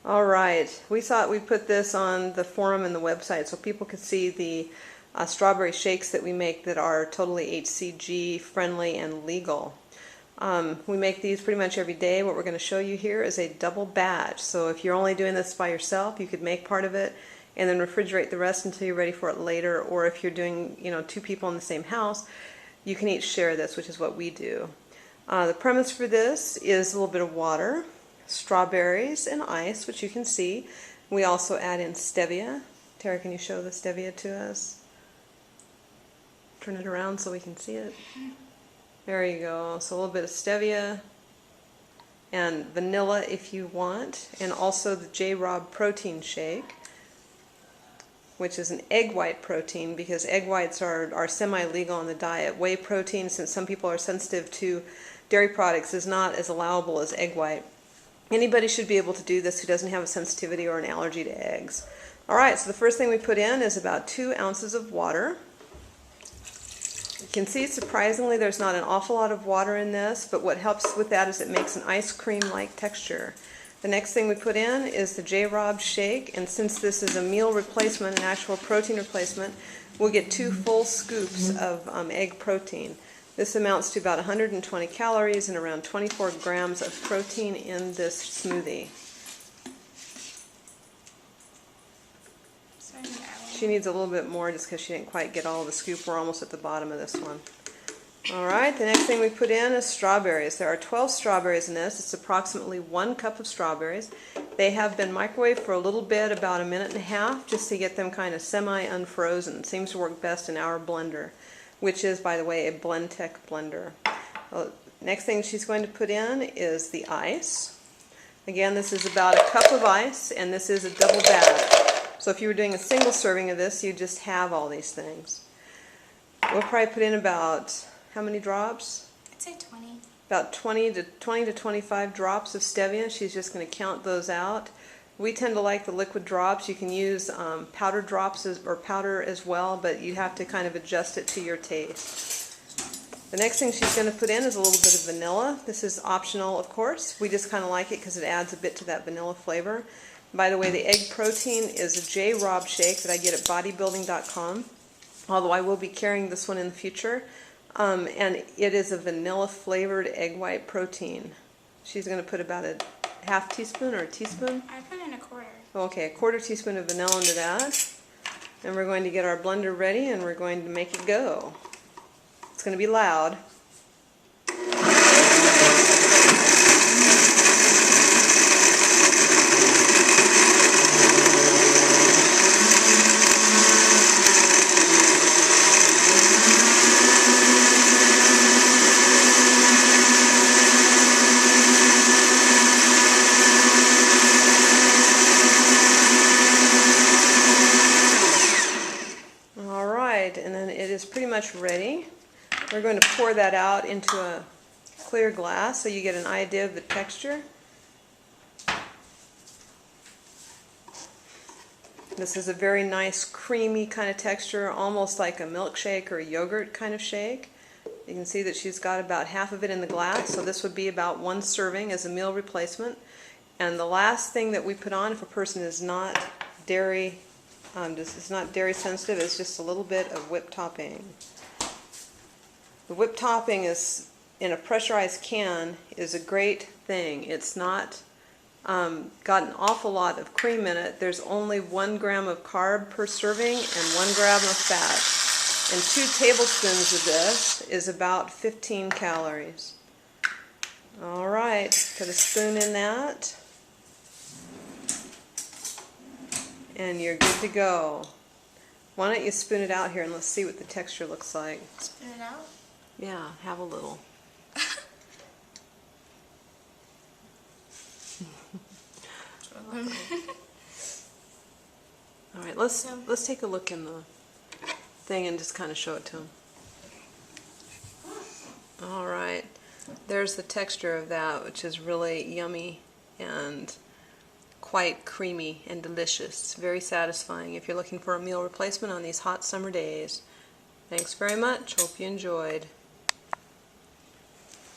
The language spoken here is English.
All right, we thought we'd put this on the forum and the website so people could see the strawberry shakes that we make that are totally HCG friendly and legal. We make these pretty much every day. What we're going to show you here is a double batch. So if you're only doing this by yourself, you could make part of it and then refrigerate the rest until you're ready for it later. Or if you're doing, two people in the same house, you can each share this, which is what we do. The premise for this is a little bit of water, strawberries, and ice, which you can see. We also add in stevia. Tara, can you show the stevia to us? Turn it around so we can see it. There you go. So a little bit of stevia and vanilla if you want, and also the Robb protein shake, which is an egg white protein because egg whites are semi-legal on the diet. Whey protein, since some people are sensitive to dairy products, is not as allowable as egg white. Anybody should be able to do this who doesn't have a sensitivity or an allergy to eggs. Alright, so the first thing we put in is about 2 ounces of water. You can see, surprisingly, there's not an awful lot of water in this, but what helps with that is it makes an ice cream-like texture. The next thing we put in is the Robb shake, and since this is a meal replacement, an actual protein replacement, we'll get 2 full scoops of egg protein. This amounts to about 120 calories and around 24 grams of protein in this smoothie. She needs a little bit more just because she didn't quite get all of the scoop. We're almost at the bottom of this one. Alright, the next thing we put in is strawberries. There are 12 strawberries in this. It's approximately 1 cup of strawberries. They have been microwaved for a little bit, about 1.5 minutes, just to get them kind of semi-unfrozen. Seems to work best in our blender, which is, by the way, a Blendtec blender. Next thing she's going to put in is the ice. Again, this is about 1 cup of ice, and this is a double batch. So if you were doing a single serving of this, you'd just have all these things. We'll probably put in about, how many drops? I'd say 20. About 20 to 25 drops of stevia. She's just going to count those out. We tend to like the liquid drops. You can use powder drops or powder as well, but you have to kind of adjust it to your taste. The next thing she's going to put in is a little bit of vanilla. This is optional, of course. We just kind of like it because it adds a bit to that vanilla flavor. By the way, the egg protein is a Robb shake that I get at bodybuilding.com, although I will be carrying this one in the future. And it is a vanilla-flavored egg white protein. She's going to put about a half teaspoon or a teaspoon? I put in a quarter. Okay, a quarter teaspoon of vanilla into that. And we're going to get our blender ready and we're going to make it go. It's going to be loud. And then it is pretty much ready. We're going to pour that out into a clear glass so you get an idea of the texture. This is a very nice creamy kind of texture, almost like a milkshake or a yogurt kind of shake. You can see that she's got about half of it in the glass, so this would be about 1 serving as a meal replacement. And the last thing that we put on, if a person is not dairy it's not dairy sensitive, it's just a little bit of whipped topping. The whipped topping is in a pressurized can is a great thing. It's not got an awful lot of cream in it. There's only 1 gram of carb per serving and 1 gram of fat. And 2 tablespoons of this is about 15 calories. Alright, put a spoon in that. And you're good to go. Why don't you spoon it out here and let's see what the texture looks like. Spoon it out? Yeah, have a little. Alright, let's take a look in the thing and just kind of show it to them. Alright, there's the texture of that, which is really yummy and quite creamy and delicious. Very satisfying if you're looking for a meal replacement on these hot summer days. Thanks very much. Hope you enjoyed.